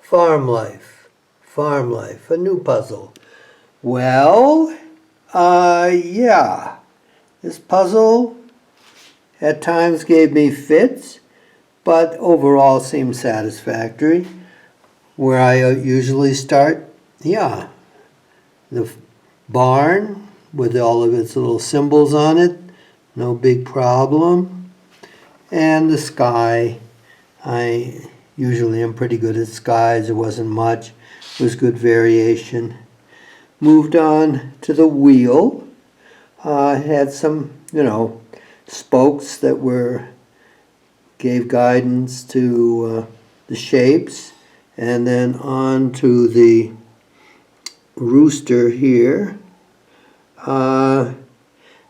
Farm life. Farm life. A new puzzle. Well, yeah. This puzzle at times gave me fits, but overall seemed satisfactory. Where I usually start, yeah, the barn with all of its little symbols on it, no big problem. And the sky, I usually am pretty good at skies. It wasn't much. It was good variation. Moved on to the wheel. Had some, spokes that gave guidance to the shapes. And then on to the rooster here. Then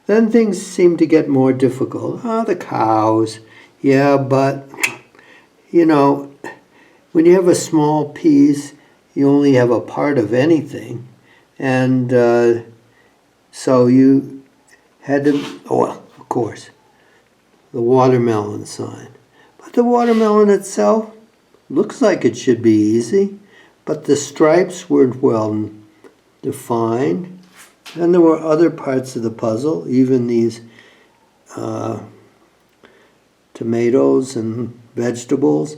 things seemed to get more difficult. The cows. Yeah, but, when you have a small piece, you only have a part of anything. And so you had to, of course, the watermelon sign. But the watermelon itself looks like it should be easy, but the stripes weren't well defined. And there were other parts of the puzzle, even these tomatoes and vegetables,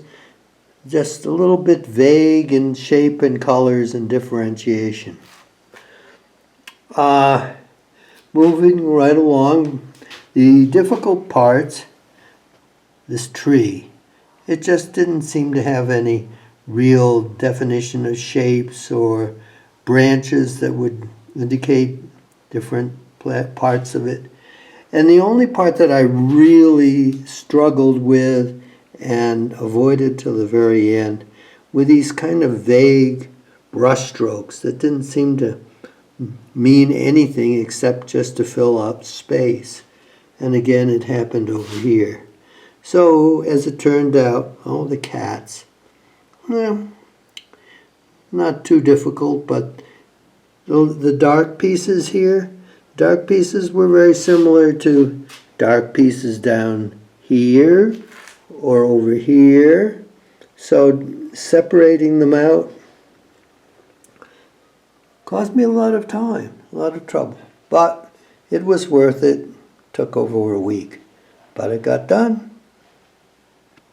just a little bit vague in shape and colors and differentiation. Moving right along, the difficult parts, this tree, it just didn't seem to have any real definition of shapes or branches that would indicate different parts of it. And the only part that I really struggled with and avoided till the very end were these kind of vague brush strokes that didn't seem to mean anything except just to fill up space. And again, it happened over here. So, as it turned out, the cats. Well, not too difficult, but the dark pieces here, dark pieces were very similar to dark pieces down here or over here. So, separating them out caused me a lot of time, a lot of trouble. But it was worth it. Took over a week. But it got done.